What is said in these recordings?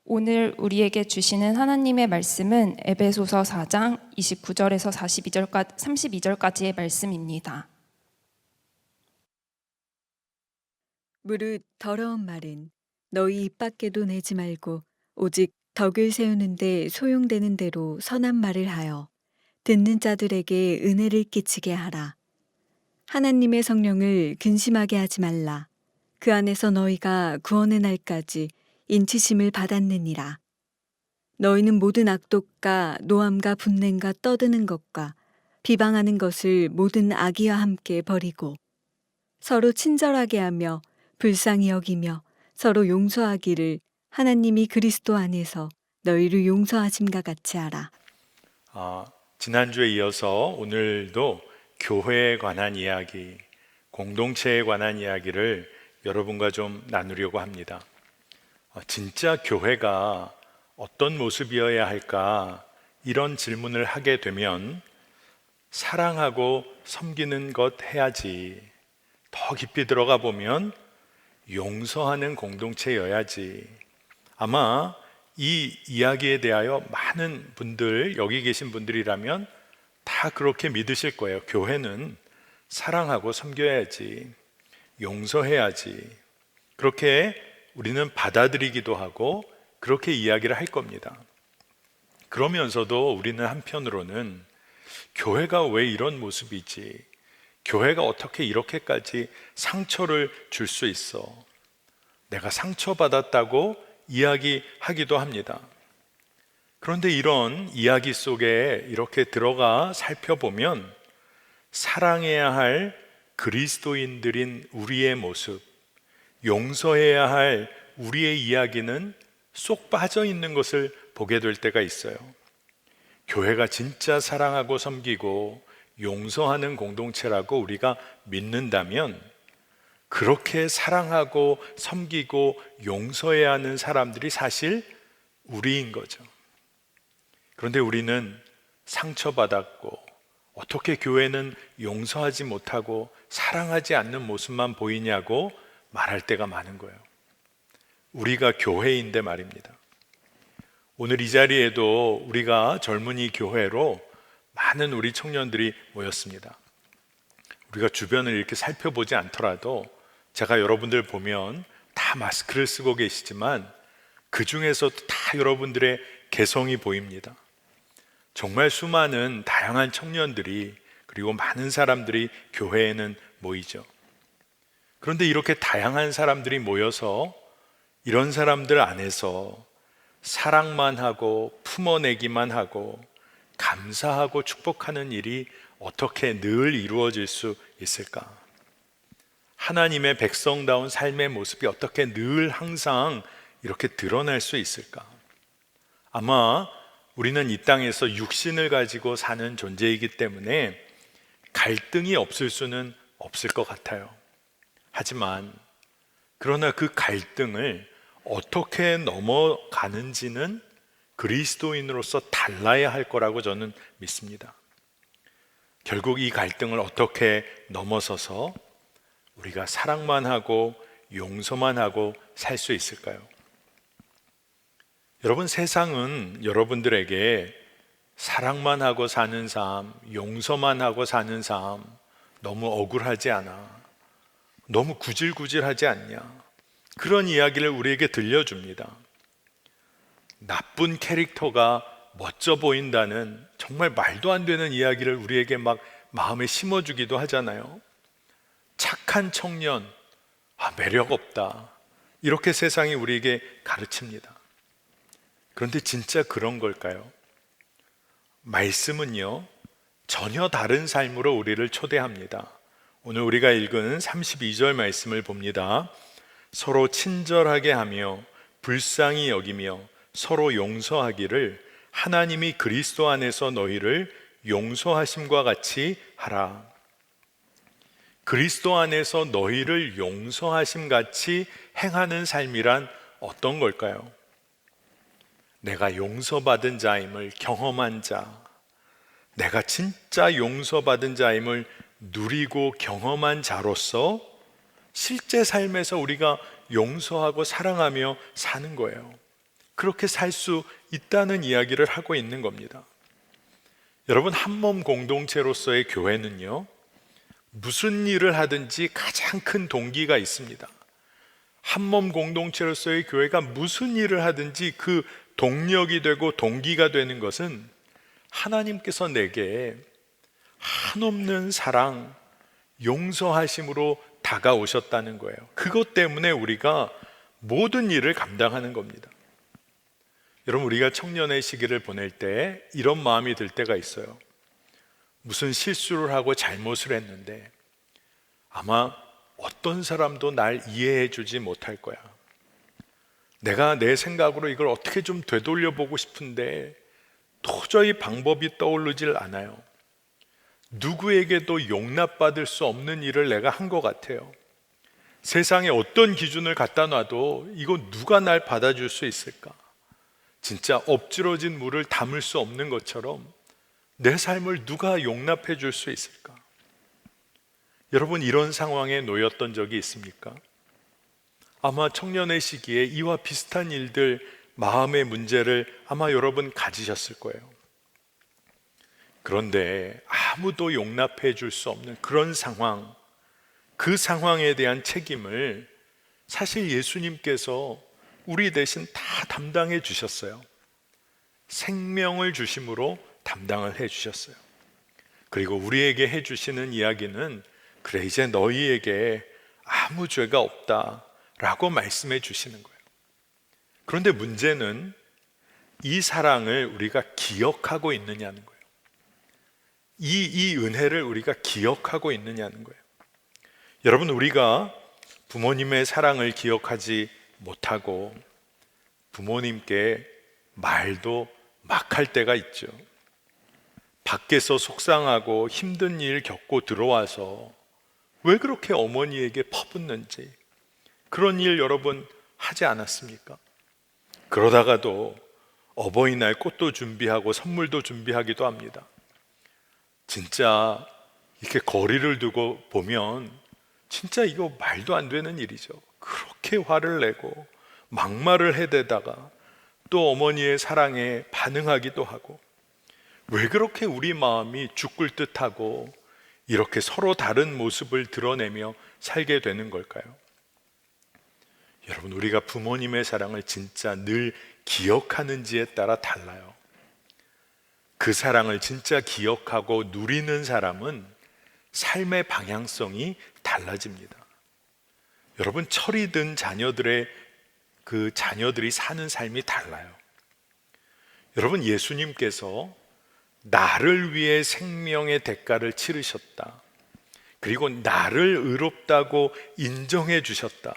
오늘 우리에게 주시는 하나님의 말씀은 에베소서 4장 29절에서 32절까지의 말씀입니다. 무릇 더러운 말은 너희 입 밖에도 내지 말고 오직 덕을 세우는데 소용되는 대로 선한 말을 하여 듣는 자들에게 은혜를 끼치게 하라. 하나님의 성령을 근심하게 하지 말라. 그 안에서 너희가 구원의 날까지 인치심을 받았느니라. 너희는 모든 악독과 노함과 분냄과 떠드는 것과 비방하는 것을 모든 악의와 함께 버리고 서로 친절하게 하며 불쌍히 여기며 서로 용서하기를 하나님이 그리스도 안에서 너희를 용서하심과 같이 하라. 지난주에 이어서 오늘도 교회에 관한 이야기, 공동체에 관한 이야기를 여러분과 좀 나누려고 합니다. 진짜 교회가 어떤 모습이어야 할까? 이런 질문을 하게 되면 사랑하고 섬기는 것 해야지. 더 깊이 들어가 보면 용서하는 공동체여야지. 아마 이 이야기에 대하여 많은 분들, 여기 계신 분들이라면 다 그렇게 믿으실 거예요. 교회는 사랑하고 섬겨야지, 용서해야지. 그렇게 우리는 받아들이기도 하고 그렇게 이야기를 할 겁니다. 그러면서도 우리는 한편으로는 교회가 왜 이런 모습이지? 교회가 어떻게 이렇게까지 상처를 줄 수 있어? 내가 상처받았다고 이야기하기도 합니다. 그런데 이런 이야기 속에 이렇게 들어가 살펴보면 사랑해야 할 그리스도인들인 우리의 모습, 용서해야 할 우리의 이야기는 쏙 빠져 있는 것을 보게 될 때가 있어요. 교회가 진짜 사랑하고 섬기고 용서하는 공동체라고 우리가 믿는다면 그렇게 사랑하고 섬기고 용서해야 하는 사람들이 사실 우리인 거죠. 그런데 우리는 상처받았고 어떻게 교회는 용서하지 못하고 사랑하지 않는 모습만 보이냐고 말할 때가 많은 거예요. 우리가 교회인데 말입니다. 오늘 이 자리에도 우리가 젊은이 교회로 많은 우리 청년들이 모였습니다. 우리가 주변을 이렇게 살펴보지 않더라도 제가 여러분들 보면 다 마스크를 쓰고 계시지만 그 중에서도 다 여러분들의 개성이 보입니다. 정말 수많은 다양한 청년들이 그리고 많은 사람들이 교회에는 모이죠. 그런데 이렇게 다양한 사람들이 모여서 이런 사람들 안에서 사랑만 하고 품어내기만 하고 감사하고 축복하는 일이 어떻게 늘 이루어질 수 있을까? 하나님의 백성다운 삶의 모습이 어떻게 늘 항상 이렇게 드러날 수 있을까? 아마 우리는 이 땅에서 육신을 가지고 사는 존재이기 때문에 갈등이 없을 수는 없을 것 같아요. 하지만 그러나 그 갈등을 어떻게 넘어가는지는 그리스도인으로서 달라야 할 거라고 저는 믿습니다. 결국 이 갈등을 어떻게 넘어서서 우리가 사랑만 하고 용서만 하고 살 수 있을까요? 여러분, 세상은 여러분들에게 사랑만 하고 사는 삶, 용서만 하고 사는 삶 너무 억울하지 않아? 너무 구질구질하지 않냐? 그런 이야기를 우리에게 들려줍니다. 나쁜 캐릭터가 멋져 보인다는 정말 말도 안 되는 이야기를 우리에게 막 마음에 심어주기도 하잖아요. 착한 청년, 매력 없다. 이렇게 세상이 우리에게 가르칩니다. 그런데 진짜 그런 걸까요? 말씀은요, 전혀 다른 삶으로 우리를 초대합니다. 오늘 우리가 읽은 32절 말씀을 봅니다. 서로 친절하게 하며 불쌍히 여기며 서로 용서하기를 하나님이 그리스도 안에서 너희를 용서하심과 같이 하라. 그리스도 안에서 너희를 용서하심 같이 행하는 삶이란 어떤 걸까요? 내가 용서받은 자임을 경험한 자, 내가 진짜 용서받은 자임을 누리고 경험한 자로서 실제 삶에서 우리가 용서하고 사랑하며 사는 거예요. 그렇게 살 수 있다는 이야기를 하고 있는 겁니다. 여러분, 한몸 공동체로서의 교회는요, 무슨 일을 하든지 가장 큰 동기가 있습니다. 한몸 공동체로서의 교회가 무슨 일을 하든지 그 동력이 되고 동기가 되는 것은 하나님께서 내게 한없는 사랑, 용서하심으로 다가오셨다는 거예요. 그것 때문에 우리가 모든 일을 감당하는 겁니다. 여러분, 우리가 청년의 시기를 보낼 때 이런 마음이 들 때가 있어요. 무슨 실수를 하고 잘못을 했는데 아마 어떤 사람도 날 이해해 주지 못할 거야. 내가 내 생각으로 이걸 어떻게 좀 되돌려 보고 싶은데 도저히 방법이 떠오르질 않아요. 누구에게도 용납받을 수 없는 일을 내가 한 것 같아요. 세상에 어떤 기준을 갖다 놔도 이거 누가 날 받아줄 수 있을까? 진짜 엎질러진 물을 담을 수 없는 것처럼 내 삶을 누가 용납해 줄 수 있을까? 여러분, 이런 상황에 놓였던 적이 있습니까? 아마 청년의 시기에 이와 비슷한 일들, 마음의 문제를 아마 여러분 가지셨을 거예요. 그런데 아무도 용납해 줄 수 없는 그런 상황, 그 상황에 대한 책임을 사실 예수님께서 우리 대신 다 담당해 주셨어요. 생명을 주심으로 담당을 해 주셨어요. 그리고 우리에게 해 주시는 이야기는, 그래, 이제 너희에게 아무 죄가 없다 라고 말씀해 주시는 거예요. 그런데 문제는 이 사랑을 우리가 기억하고 있느냐는 거예요. 이 은혜를 우리가 기억하고 있느냐는 거예요. 여러분, 우리가 부모님의 사랑을 기억하지 못하고 부모님께 말도 막 할 때가 있죠. 밖에서 속상하고 힘든 일 겪고 들어와서 왜 그렇게 어머니에게 퍼붓는지, 그런 일 여러분 하지 않았습니까? 그러다가도 어버이날 꽃도 준비하고 선물도 준비하기도 합니다. 진짜 이렇게 거리를 두고 보면 진짜 이거 말도 안 되는 일이죠. 그렇게 화를 내고 막말을 해대다가 또 어머니의 사랑에 반응하기도 하고, 왜 그렇게 우리 마음이 죽을 듯하고 이렇게 서로 다른 모습을 드러내며 살게 되는 걸까요? 여러분, 우리가 부모님의 사랑을 진짜 늘 기억하는지에 따라 달라요. 그 사랑을 진짜 기억하고 누리는 사람은 삶의 방향성이 달라집니다. 여러분, 철이 든 자녀들의 그 자녀들이 사는 삶이 달라요. 여러분, 예수님께서 나를 위해 생명의 대가를 치르셨다. 그리고 나를 의롭다고 인정해 주셨다.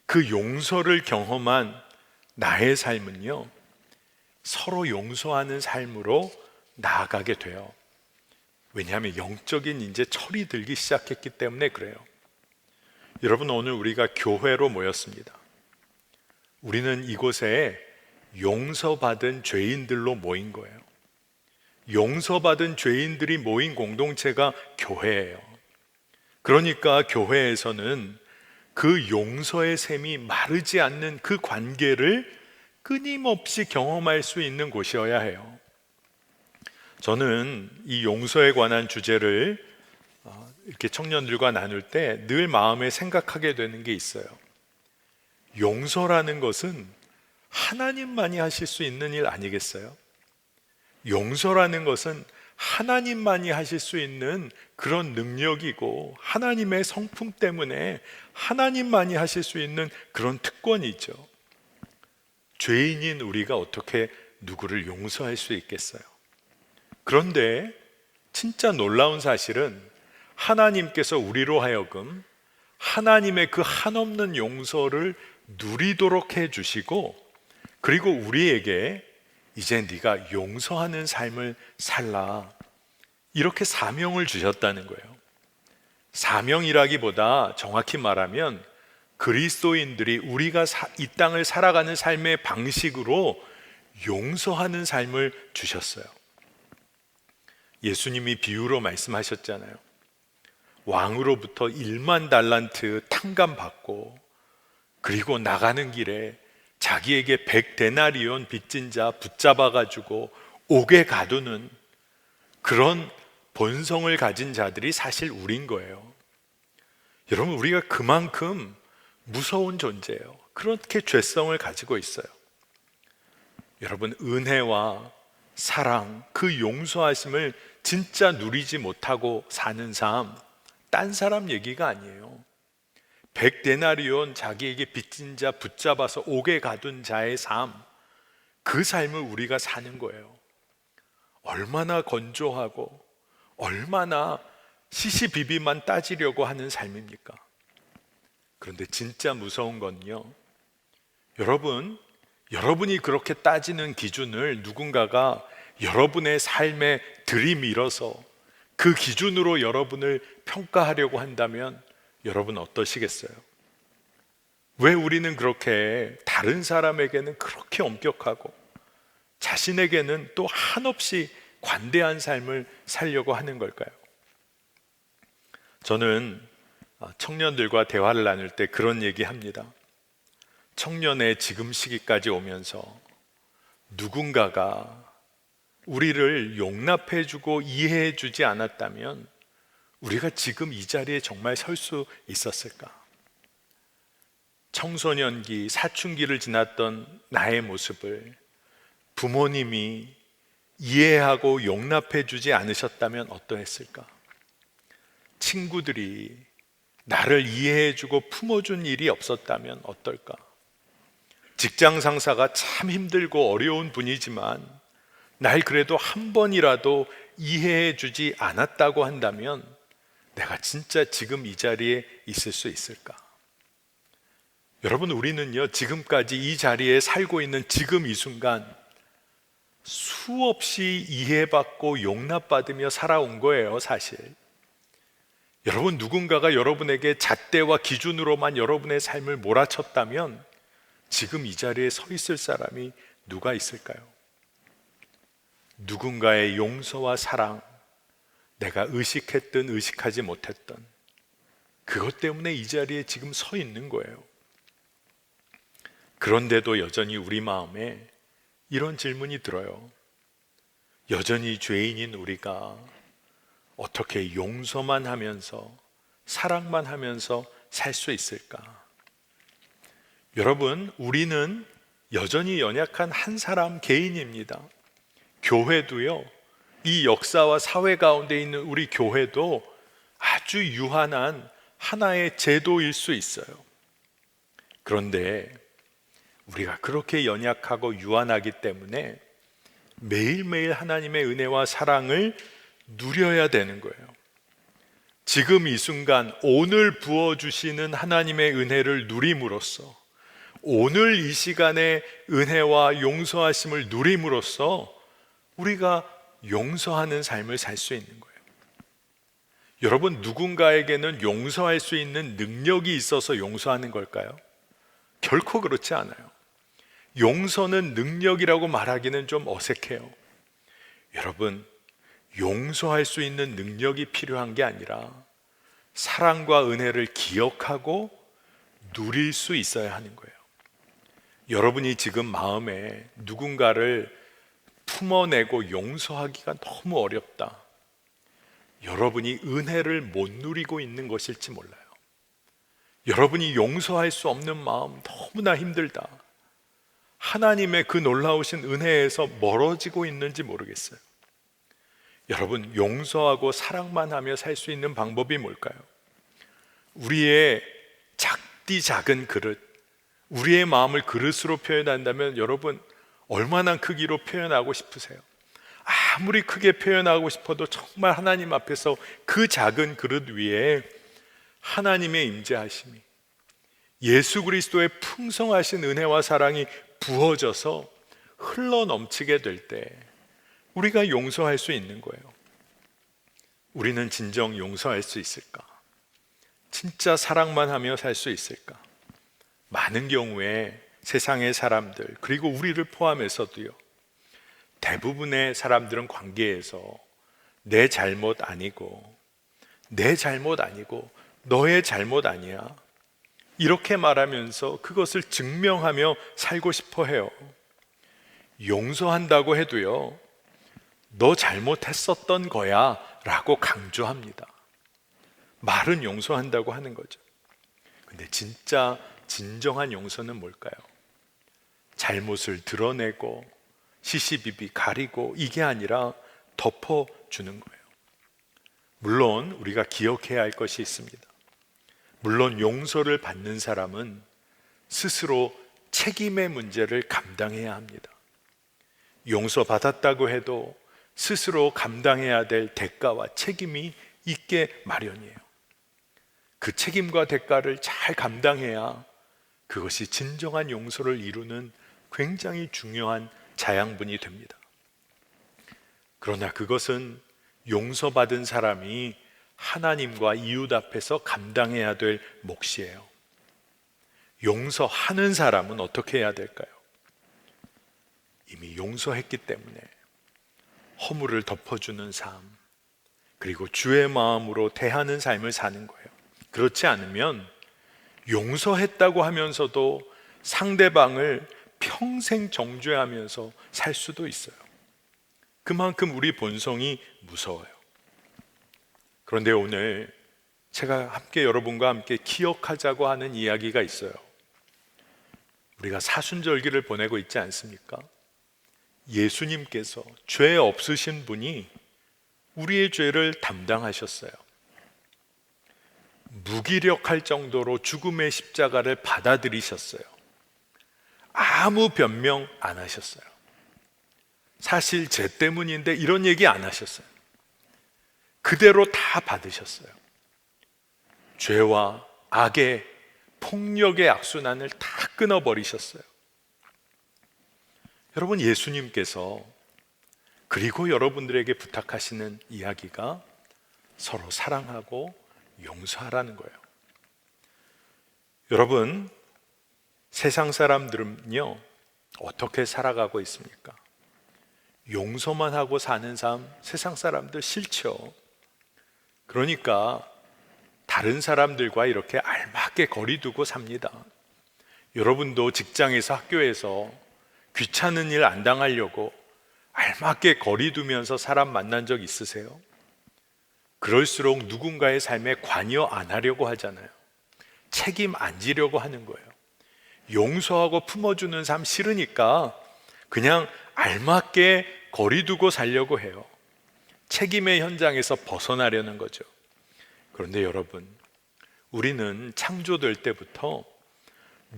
그 용서를 경험한 나의 삶은요, 서로 용서하는 삶으로 나아가게 돼요. 왜냐하면 영적인 이제 철이 들기 시작했기 때문에 그래요. 여러분, 오늘 우리가 교회로 모였습니다. 우리는 이곳에 용서받은 죄인들로 모인 거예요. 용서받은 죄인들이 모인 공동체가 교회예요. 그러니까 교회에서는 그 용서의 샘이 마르지 않는 그 관계를 끊임없이 경험할 수 있는 곳이어야 해요. 저는 이 용서에 관한 주제를 이렇게 청년들과 나눌 때 늘 마음에 생각하게 되는 게 있어요. 용서라는 것은 하나님만이 하실 수 있는 일 아니겠어요? 용서라는 것은 하나님만이 하실 수 있는 그런 능력이고, 하나님의 성품 때문에 하나님만이 하실 수 있는 그런 특권이죠. 죄인인 우리가 어떻게 누구를 용서할 수 있겠어요? 그런데 진짜 놀라운 사실은 하나님께서 우리로 하여금 하나님의 그 한없는 용서를 누리도록 해주시고, 그리고 우리에게 이제 네가 용서하는 삶을 살라, 이렇게 사명을 주셨다는 거예요. 사명이라기보다 정확히 말하면 그리스도인들이 우리가 이 땅을 살아가는 삶의 방식으로 용서하는 삶을 주셨어요. 예수님이 비유로 말씀하셨잖아요. 왕으로부터 1만 달란트 탕감 받고, 그리고 나가는 길에 자기에게 100데나리온 빚진 자 붙잡아 가지고 옥에 가두는 그런 본성을 가진 자들이 사실 우린 거예요. 여러분, 우리가 그만큼 무서운 존재예요. 그렇게 죄성을 가지고 있어요. 여러분, 은혜와 사랑, 그 용서하심을 진짜 누리지 못하고 사는 삶, 딴 사람 얘기가 아니에요. 100데나리온 자기에게 빚진 자 붙잡아서 옥에 가둔 자의 삶, 그 삶을 우리가 사는 거예요. 얼마나 건조하고 얼마나 시시비비만 따지려고 하는 삶입니까? 그런데 진짜 무서운 건요, 여러분이 그렇게 따지는 기준을 누군가가 여러분의 삶에 들이밀어서 그 기준으로 여러분을 평가하려고 한다면 여러분 어떠시겠어요? 왜 우리는 그렇게 다른 사람에게는 그렇게 엄격하고 자신에게는 또 한없이 관대한 삶을 살려고 하는 걸까요? 저는 청년들과 대화를 나눌 때 그런 얘기 합니다. 청년의 지금 시기까지 오면서 누군가가 우리를 용납해주고 이해해주지 않았다면 우리가 지금 이 자리에 정말 설 수 있었을까? 청소년기, 사춘기를 지났던 나의 모습을 부모님이 이해하고 용납해주지 않으셨다면 어떠했을까? 친구들이 나를 이해해주고 품어준 일이 없었다면 어떨까? 직장 상사가 참 힘들고 어려운 분이지만 날 그래도 한 번이라도 이해해주지 않았다고 한다면 내가 진짜 지금 이 자리에 있을 수 있을까? 여러분, 우리는요, 지금까지 이 자리에 살고 있는 지금 이 순간 수없이 이해받고 용납받으며 살아온 거예요, 사실. 여러분, 누군가가 여러분에게 잣대와 기준으로만 여러분의 삶을 몰아쳤다면 지금 이 자리에 서 있을 사람이 누가 있을까요? 누군가의 용서와 사랑, 내가 의식했든 의식하지 못했던 그것 때문에 이 자리에 지금 서 있는 거예요. 그런데도 여전히 우리 마음에 이런 질문이 들어요. 여전히 죄인인 우리가 어떻게 용서만 하면서 사랑만 하면서 살 수 있을까? 여러분, 우리는 여전히 연약한 한 사람 개인입니다. 교회도요, 이 역사와 사회 가운데 있는 우리 교회도 아주 유한한 하나의 제도일 수 있어요. 그런데 우리가 그렇게 연약하고 유한하기 때문에 매일매일 하나님의 은혜와 사랑을 누려야 되는 거예요. 지금 이 순간 오늘 부어주시는 하나님의 은혜를 누림으로써, 오늘 이 시간에 은혜와 용서하심을 누림으로써 우리가 용서하는 삶을 살 수 있는 거예요. 여러분, 누군가에게는 용서할 수 있는 능력이 있어서 용서하는 걸까요? 결코 그렇지 않아요. 용서는 능력이라고 말하기는 좀 어색해요. 여러분, 용서할 수 있는 능력이 필요한 게 아니라 사랑과 은혜를 기억하고 누릴 수 있어야 하는 거예요. 여러분이 지금 마음에 누군가를 품어내고 용서하기가 너무 어렵다. 여러분이 은혜를 못 누리고 있는 것일지 몰라요. 여러분이 용서할 수 없는 마음 너무나 힘들다. 하나님의 그 놀라우신 은혜에서 멀어지고 있는지 모르겠어요. 여러분, 용서하고 사랑만 하며 살 수 있는 방법이 뭘까요? 우리의 작디 작은 그릇, 우리의 마음을 그릇으로 표현한다면 여러분 얼마나 크기로 표현하고 싶으세요? 아무리 크게 표현하고 싶어도 정말 하나님 앞에서 그 작은 그릇 위에 하나님의 임재하심이, 예수 그리스도의 풍성하신 은혜와 사랑이 부어져서 흘러 넘치게 될 때 우리가 용서할 수 있는 거예요. 우리는 진정 용서할 수 있을까? 진짜 사랑만 하며 살 수 있을까? 많은 경우에 세상의 사람들, 그리고 우리를 포함해서도요, 대부분의 사람들은 관계에서 내 잘못 아니고 너의 잘못 아니야, 이렇게 말하면서 그것을 증명하며 살고 싶어 해요. 용서한다고 해도요, 너 잘못했었던 거야 라고 강조합니다. 말은 용서한다고 하는 거죠. 근데 진짜 진정한 용서는 뭘까요? 잘못을 드러내고 시시비비 가리고 이게 아니라 덮어주는 거예요. 물론 우리가 기억해야 할 것이 있습니다. 물론 용서를 받는 사람은 스스로 책임의 문제를 감당해야 합니다. 용서받았다고 해도 스스로 감당해야 될 대가와 책임이 있게 마련이에요. 그 책임과 대가를 잘 감당해야 그것이 진정한 용서를 이루는 굉장히 중요한 자양분이 됩니다. 그러나 그것은 용서받은 사람이 하나님과 이웃 앞에서 감당해야 될 몫이에요. 용서하는 사람은 어떻게 해야 될까요? 이미 용서했기 때문에 허물을 덮어주는 삶, 그리고 주의 마음으로 대하는 삶을 사는 거예요. 그렇지 않으면 용서했다고 하면서도 상대방을 평생 정죄하면서 살 수도 있어요. 그만큼 우리 본성이 무서워요. 그런데 오늘 제가 여러분과 함께 기억하자고 하는 이야기가 있어요. 우리가 사순절기를 보내고 있지 않습니까? 예수님께서 죄 없으신 분이 우리의 죄를 담당하셨어요. 무기력할 정도로 죽음의 십자가를 받아들이셨어요. 아무 변명 안 하셨어요. 사실 죄 때문인데 이런 얘기 안 하셨어요. 그대로 다 받으셨어요. 죄와 악의 폭력의 악순환을 다 끊어버리셨어요. 여러분, 예수님께서 그리고 여러분들에게 부탁하시는 이야기가 서로 사랑하고 용서하라는 거예요. 여러분, 세상 사람들은요, 어떻게 살아가고 있습니까? 용서만 하고 사는 삶, 세상 사람들 싫죠. 그러니까 다른 사람들과 이렇게 알맞게 거리 두고 삽니다. 여러분도 직장에서, 학교에서 귀찮은 일 안 당하려고 알맞게 거리 두면서 사람 만난 적 있으세요? 그럴수록 누군가의 삶에 관여 안 하려고 하잖아요. 책임 안 지려고 하는 거예요. 용서하고 품어주는 삶 싫으니까 그냥 알맞게 거리 두고 살려고 해요. 책임의 현장에서 벗어나려는 거죠. 그런데 여러분, 우리는 창조될 때부터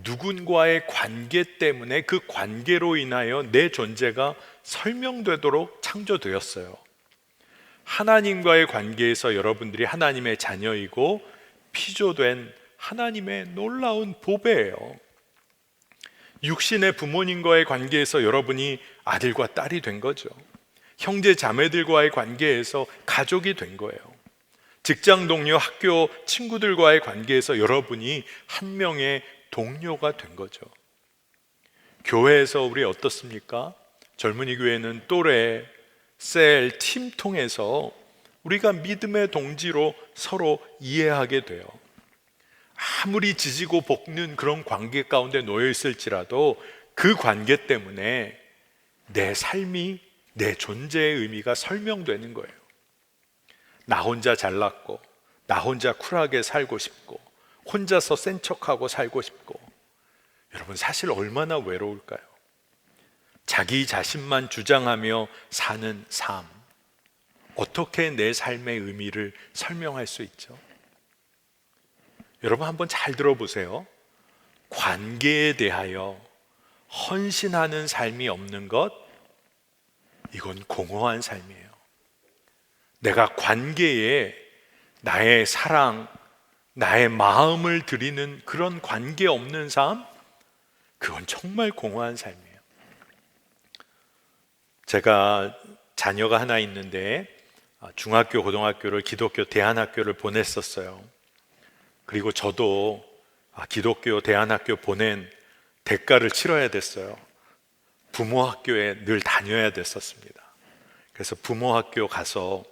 누군가의 관계 때문에 그 관계로 인하여 내 존재가 설명되도록 창조되었어요. 하나님과의 관계에서 여러분들이 하나님의 자녀이고 피조된 하나님의 놀라운 보배예요. 육신의 부모님과의 관계에서 여러분이 아들과 딸이 된 거죠. 형제 자매들과의 관계에서 가족이 된 거예요. 직장 동료, 학교 친구들과의 관계에서 여러분이 한 명의 동료가 된 거죠. 교회에서 우리 어떻습니까? 젊은이 교회는 또래, 셀, 팀 통해서 우리가 믿음의 동지로 서로 이해하게 돼요. 아무리 지지고 볶는 그런 관계 가운데 놓여 있을지라도 그 관계 때문에 내 삶이, 내 존재의 의미가 설명되는 거예요. 나 혼자 잘났고, 나 혼자 쿨하게 살고 싶고, 혼자서 센 척하고 살고 싶고, 여러분 사실 얼마나 외로울까요? 자기 자신만 주장하며 사는 삶, 어떻게 내 삶의 의미를 설명할 수 있죠? 여러분 한번 잘 들어보세요. 관계에 대하여 헌신하는 삶이 없는 것, 이건 공허한 삶이에요. 내가 관계에 나의 사랑, 나의 마음을 드리는 그런 관계 없는 삶, 그건 정말 공허한 삶이에요. 제가 자녀가 하나 있는데 중학교, 고등학교를 기독교 대안학교를 보냈었어요. 그리고 저도 기독교 대안학교 보낸 대가를 치러야 됐어요. 부모 학교에 늘 다녀야 됐었습니다. 그래서 부모 학교 가서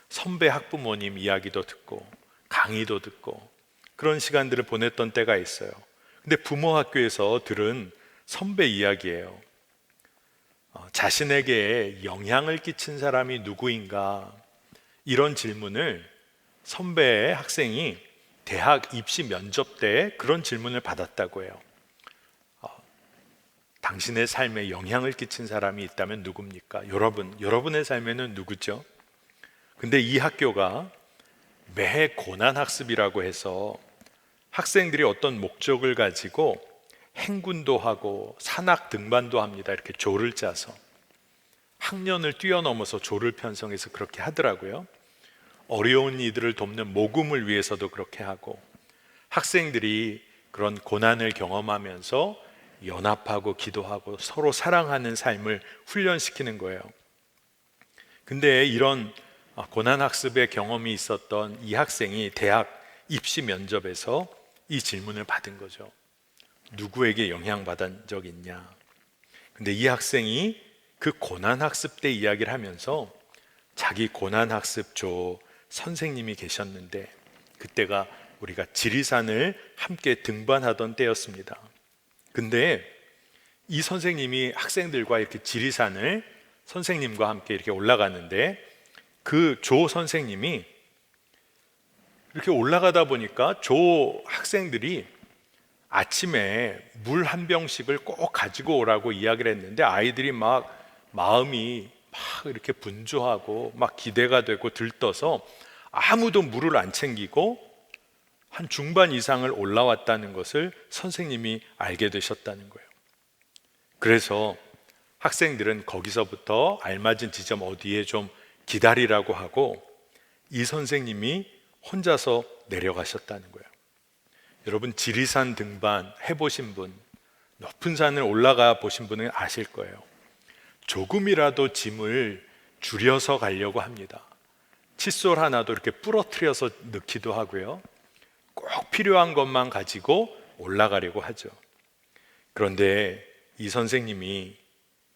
선배 학부모님 이야기도 듣고 강의도 듣고 그런 시간들을 보냈던 때가 있어요. 근데 부모 학교에서 들은 선배 이야기예요. 자신에게 영향을 끼친 사람이 누구인가, 이런 질문을 선배의 학생이 대학 입시 면접 때 그런 질문을 받았다고 해요. 당신의 삶에 영향을 끼친 사람이 있다면 누굽니까? 여러분의 삶에는 누구죠? 근데 이 학교가 매 고난학습이라고 해서 학생들이 어떤 목적을 가지고 행군도 하고 산악 등반도 합니다. 이렇게 조를 짜서 학년을 뛰어넘어서 조를 편성해서 그렇게 하더라고요. 어려운 이들을 돕는 모금을 위해서도 그렇게 하고, 학생들이 그런 고난을 경험하면서 연합하고 기도하고 서로 사랑하는 삶을 훈련시키는 거예요. 근데 이런 고난학습의 경험이 있었던 이 학생이 대학 입시 면접에서 이 질문을 받은 거죠. 누구에게 영향받은 적 있냐? 근데 이 학생이 그 고난학습 때 이야기를 하면서 자기 고난학습조 선생님이 계셨는데, 그때가 우리가 지리산을 함께 등반하던 때였습니다. 근데 이 선생님이 학생들과 이렇게 지리산을 선생님과 함께 이렇게 올라갔는데, 그 조 선생님이 이렇게 올라가다 보니까 조 학생들이 아침에 물 한 병씩을 꼭 가지고 오라고 이야기를 했는데, 아이들이 막 마음이 막 이렇게 분주하고 막 기대가 되고 들떠서 아무도 물을 안 챙기고 한 중반 이상을 올라왔다는 것을 선생님이 알게 되셨다는 거예요. 그래서 학생들은 거기서부터 알맞은 지점 어디에 좀 기다리라고 하고 이 선생님이 혼자서 내려가셨다는 거예요. 여러분, 지리산 등반 해보신 분, 높은 산을 올라가 보신 분은 아실 거예요. 조금이라도 짐을 줄여서 가려고 합니다. 칫솔 하나도 이렇게 부러뜨려서 넣기도 하고요. 꼭 필요한 것만 가지고 올라가려고 하죠. 그런데 이 선생님이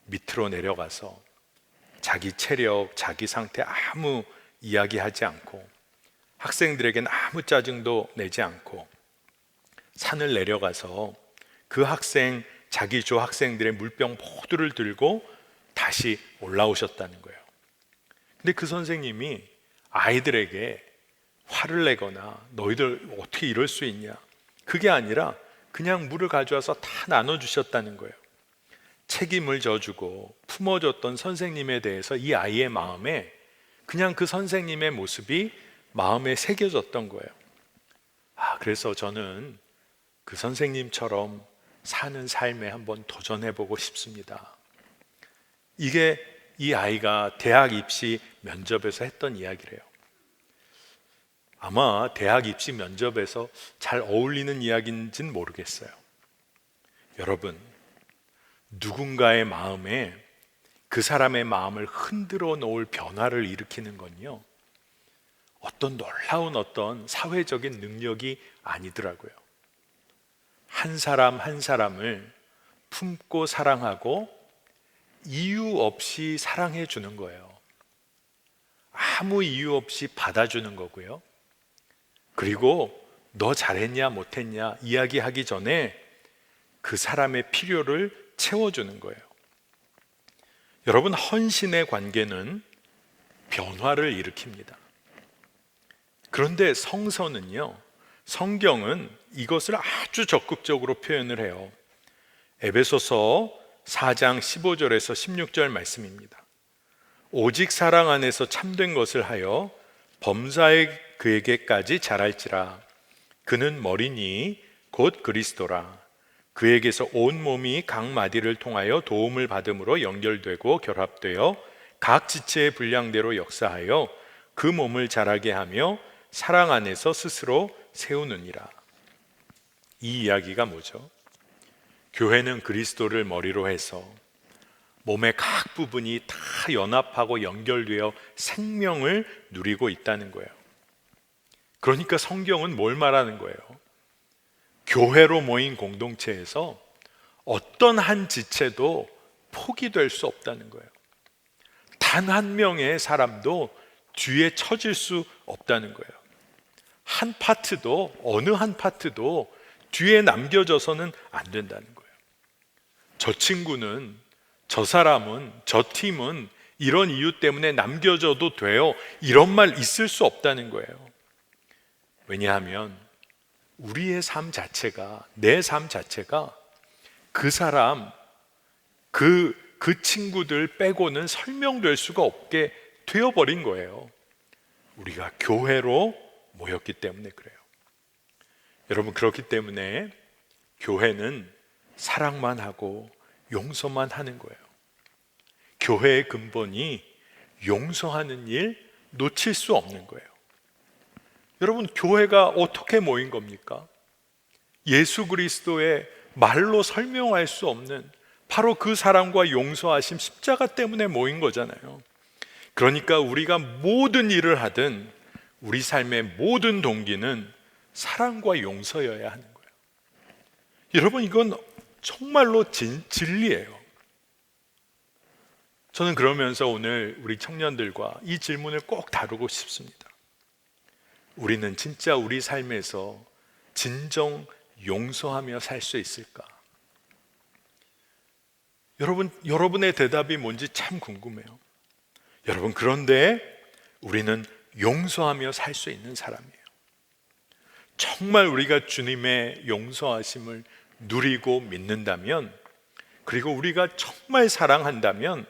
밑으로 내려가서 자기 체력, 자기 상태 아무 이야기하지 않고 학생들에겐 아무 짜증도 내지 않고 산을 내려가서 그 학생, 자기 조 학생들의 물병 모두를 들고 다시 올라오셨다는 거예요. 근데 그 선생님이 아이들에게 화를 내거나 너희들 어떻게 이럴 수 있냐, 그게 아니라 그냥 물을 가져와서 다 나눠주셨다는 거예요. 책임을 져주고 품어줬던 선생님에 대해서 이 아이의 마음에 그냥 그 선생님의 모습이 마음에 새겨졌던 거예요. 그래서 저는 그 선생님처럼 사는 삶에 한번 도전해보고 싶습니다. 이게 이 아이가 대학 입시 면접에서 했던 이야기래요. 아마 대학 입시 면접에서 잘 어울리는 이야기인지는 모르겠어요. 여러분, 누군가의 마음에 그 사람의 마음을 흔들어 놓을 변화를 일으키는 건요, 어떤 놀라운 어떤 사회적인 능력이 아니더라고요. 한 사람 한 사람을 품고 사랑하고 이유 없이 사랑해 주는 거예요. 아무 이유 없이 받아주는 거고요. 그리고 너 잘했냐 못했냐 이야기하기 전에 그 사람의 필요를 채워주는 거예요. 여러분, 헌신의 관계는 변화를 일으킵니다. 그런데 성서는요, 성경은 이것을 아주 적극적으로 표현을 해요. 에베소서 4장 15절에서 16절 말씀입니다. 오직 사랑 안에서 참된 것을 하여 범사에 그에게까지 자랄지라. 그는 머리니 곧 그리스도라. 그에게서 온 몸이 각 마디를 통하여 도움을 받음으로 연결되고 결합되어 각 지체의 분량대로 역사하여 그 몸을 자라게 하며 사랑 안에서 스스로 세우느니라. 이 이야기가 뭐죠? 교회는 그리스도를 머리로 해서 몸의 각 부분이 다 연합하고 연결되어 생명을 누리고 있다는 거예요. 그러니까 성경은 뭘 말하는 거예요? 교회로 모인 공동체에서 어떤 한 지체도 포기될 수 없다는 거예요. 단 한 명의 사람도 뒤에 처질 수 없다는 거예요. 한 파트도, 어느 한 파트도 뒤에 남겨져서는 안 된다는 거예요. 저 친구는, 저 사람은, 저 팀은 이런 이유 때문에 남겨져도 돼요, 이런 말 있을 수 없다는 거예요. 왜냐하면 우리의 삶 자체가, 내 삶 자체가 그 사람, 그 친구들 빼고는 설명될 수가 없게 되어버린 거예요. 우리가 교회로 모였기 때문에 그래요. 여러분, 그렇기 때문에 교회는 사랑만 하고 용서만 하는 거예요. 교회의 근본이 용서하는 일, 놓칠 수 없는 거예요. 여러분, 교회가 어떻게 모인 겁니까? 예수 그리스도의 말로 설명할 수 없는 바로 그 사랑과 용서하심, 십자가 때문에 모인 거잖아요. 그러니까 우리가 모든 일을 하든 우리 삶의 모든 동기는 사랑과 용서여야 하는 거예요. 여러분, 이건 정말로 진리예요. 저는 그러면서 오늘 우리 청년들과 이 질문을 꼭 다루고 싶습니다. 우리는 진짜 우리 삶에서 진정 용서하며 살 수 있을까? 여러분의 대답이 뭔지 참 궁금해요. 여러분, 그런데 우리는 용서하며 살 수 있는 사람이에요. 정말 우리가 주님의 용서하심을 누리고 믿는다면, 그리고 우리가 정말 사랑한다면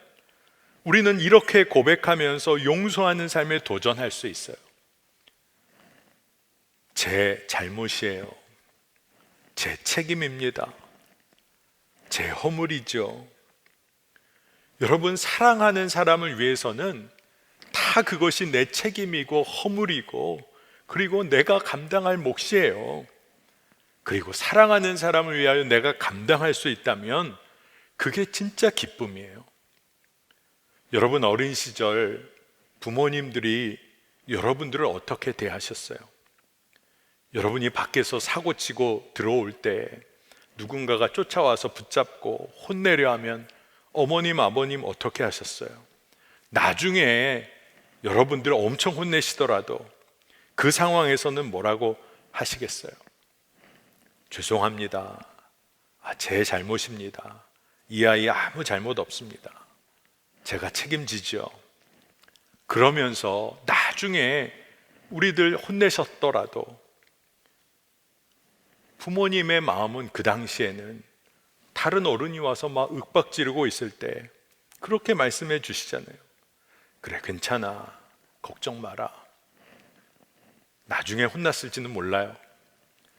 우리는 이렇게 고백하면서 용서하는 삶에 도전할 수 있어요. 제 잘못이에요. 제 책임입니다. 제 허물이죠. 여러분, 사랑하는 사람을 위해서는 다 그것이 내 책임이고 허물이고, 그리고 내가 감당할 몫이에요. 그리고 사랑하는 사람을 위하여 내가 감당할 수 있다면 그게 진짜 기쁨이에요. 여러분, 어린 시절 부모님들이 여러분들을 어떻게 대하셨어요? 여러분이 밖에서 사고치고 들어올 때 누군가가 쫓아와서 붙잡고 혼내려 하면 어머님, 아버님 어떻게 하셨어요? 나중에 여러분들 엄청 혼내시더라도 그 상황에서는 뭐라고 하시겠어요? 죄송합니다. 제 잘못입니다. 이 아이 아무 잘못 없습니다. 제가 책임지죠. 그러면서 나중에 우리들 혼내셨더라도 부모님의 마음은 그 당시에는 다른 어른이 와서 막 윽박지르고 있을 때 그렇게 말씀해 주시잖아요. 그래, 괜찮아. 걱정 마라. 나중에 혼났을지는 몰라요.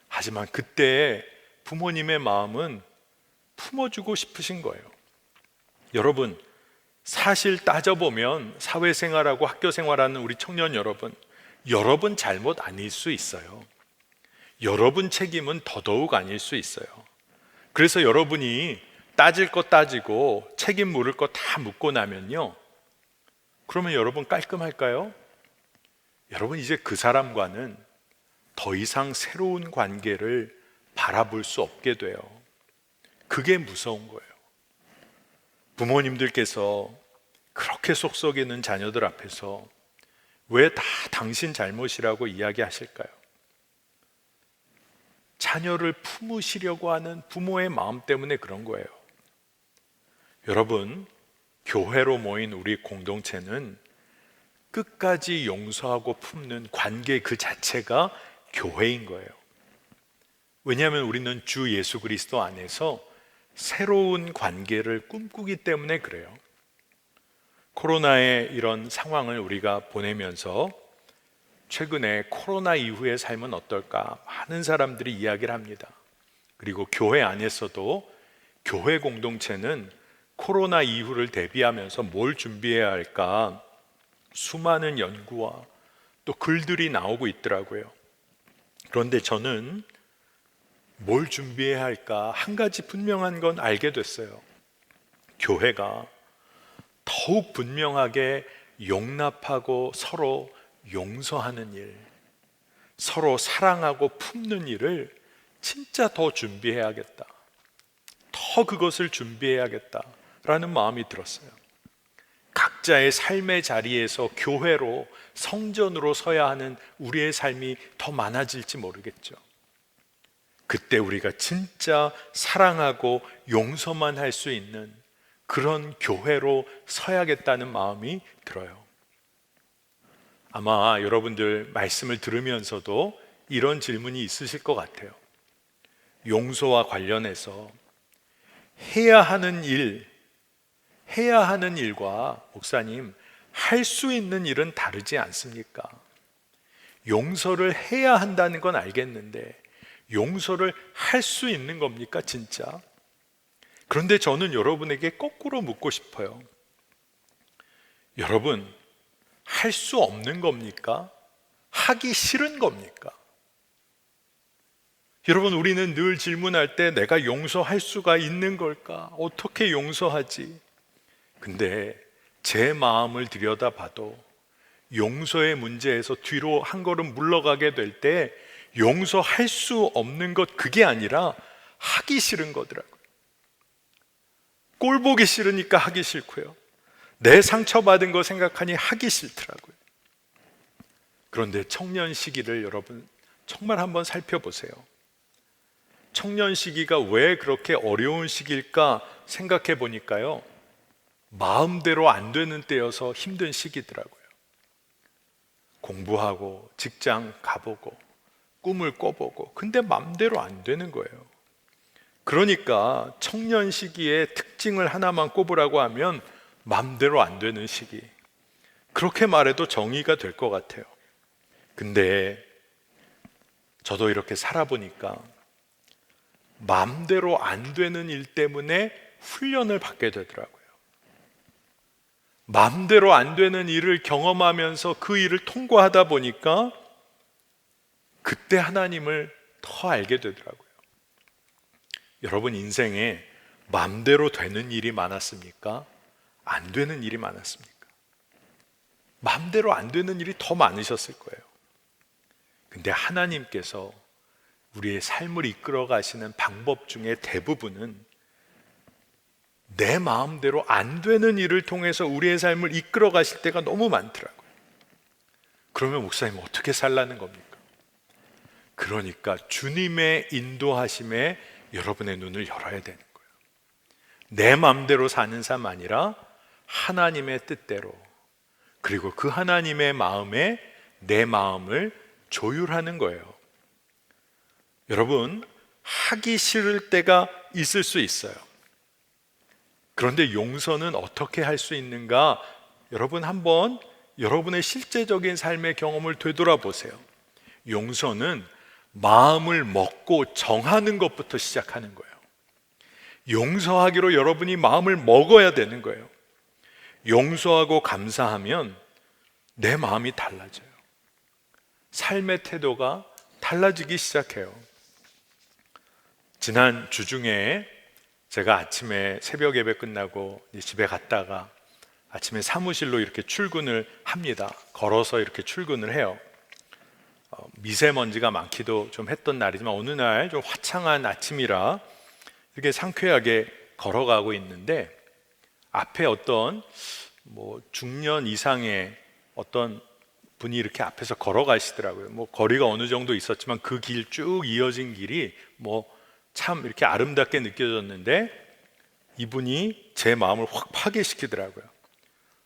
하지만 그때 부모님의 마음은 품어주고 싶으신 거예요. 여러분, 사실 따져보면 사회생활하고 학교생활하는 우리 청년 여러분 잘못 아닐 수 있어요. 여러분 책임은 더더욱 아닐 수 있어요. 그래서 여러분이 따질 거 따지고 책임 물을 거 다 묻고 나면요, 그러면 여러분 깔끔할까요? 여러분, 이제 그 사람과는 더 이상 새로운 관계를 바라볼 수 없게 돼요. 그게 무서운 거예요. 부모님들께서 그렇게 속썩이는 자녀들 앞에서 왜 다 당신 잘못이라고 이야기하실까요? 자녀를 품으시려고 하는 부모의 마음 때문에 그런 거예요. 여러분, 교회로 모인 우리 공동체는 끝까지 용서하고 품는 관계 그 자체가 교회인 거예요. 왜냐하면 우리는 주 예수 그리스도 안에서 새로운 관계를 꿈꾸기 때문에 그래요. 코로나의 이런 상황을 우리가 보내면서 최근에 코로나 이후의 삶은 어떨까 많은 사람들이 이야기를 합니다. 그리고 교회 안에서도 교회 공동체는 코로나 이후를 대비하면서 뭘 준비해야 할까 수많은 연구와 또 글들이 나오고 있더라고요. 그런데 저는 뭘 준비해야 할까 한 가지 분명한 건 알게 됐어요. 교회가 더욱 분명하게 용납하고 서로 용서하는 일, 서로 사랑하고 품는 일을 진짜 더 준비해야겠다, 더 그것을 준비해야겠다라는 마음이 들었어요. 각자의 삶의 자리에서 교회로, 성전으로 서야 하는 우리의 삶이 더 많아질지 모르겠죠. 그때 우리가 진짜 사랑하고 용서만 할 수 있는 그런 교회로 서야겠다는 마음이 들어요. 아마 여러분들 말씀을 들으면서도 이런 질문이 있으실 것 같아요. 용서와 관련해서 해야 하는 일과 목사님, 할 수 있는 일은 다르지 않습니까? 용서를 해야 한다는 건 알겠는데 용서를 할 수 있는 겁니까, 진짜? 그런데 저는 여러분에게 거꾸로 묻고 싶어요. 여러분, 할 수 없는 겁니까? 하기 싫은 겁니까? 여러분, 우리는 늘 질문할 때 내가 용서할 수가 있는 걸까? 어떻게 용서하지? 근데 제 마음을 들여다봐도 용서의 문제에서 뒤로 한 걸음 물러가게 될 때 용서할 수 없는 것, 그게 아니라 하기 싫은 거더라고요. 꼴 보기 싫으니까 하기 싫고요. 내 상처받은 거 생각하니 하기 싫더라고요. 그런데 청년 시기를 여러분 정말 한번 살펴보세요. 청년 시기가 왜 그렇게 어려운 시기일까 생각해 보니까요, 마음대로 안 되는 때여서 힘든 시기더라고요. 공부하고 직장 가보고 꿈을 꿔보고, 근데 마음대로 안 되는 거예요. 그러니까 청년 시기의 특징을 하나만 꼽으라고 하면 마음대로 안 되는 시기, 그렇게 말해도 정의가 될 것 같아요. 근데 저도 이렇게 살아보니까 마음대로 안 되는 일 때문에 훈련을 받게 되더라고요. 마음대로 안 되는 일을 경험하면서 그 일을 통과하다 보니까 그때 하나님을 더 알게 되더라고요. 여러분 인생에 마음대로 되는 일이 많았습니까? 안 되는 일이 많았습니까? 마음대로 안 되는 일이 더 많으셨을 거예요. 근데 하나님께서 우리의 삶을 이끌어 가시는 방법 중에 대부분은 내 마음대로 안 되는 일을 통해서 우리의 삶을 이끌어 가실 때가 너무 많더라고요. 그러면 목사님 어떻게 살라는 겁니까? 그러니까 주님의 인도하심에 여러분의 눈을 열어야 되는 거예요. 내 마음대로 사는 삶 아니라 하나님의 뜻대로, 그리고 그 하나님의 마음에 내 마음을 조율하는 거예요. 여러분, 하기 싫을 때가 있을 수 있어요. 그런데 용서는 어떻게 할 수 있는가? 여러분 한번 여러분의 실제적인 삶의 경험을 되돌아보세요. 용서는 마음을 먹고 정하는 것부터 시작하는 거예요. 용서하기로 여러분이 마음을 먹어야 되는 거예요. 용서하고 감사하면 내 마음이 달라져요. 삶의 태도가 달라지기 시작해요. 지난 주중에 제가 아침에 새벽 예배 끝나고 집에 갔다가 아침에 사무실로 이렇게 출근을 합니다. 걸어서 이렇게 출근을 해요. 미세먼지가 많기도 좀 했던 날이지만 어느 날 좀 화창한 아침이라 이렇게 상쾌하게 걸어가고 있는데 앞에 어떤 중년 이상의 어떤 분이 이렇게 앞에서 걸어가시더라고요. 거리가 어느 정도 있었지만 그 길 쭉 이어진 길이 참 이렇게 아름답게 느껴졌는데 이분이 제 마음을 확 파괴시키더라고요.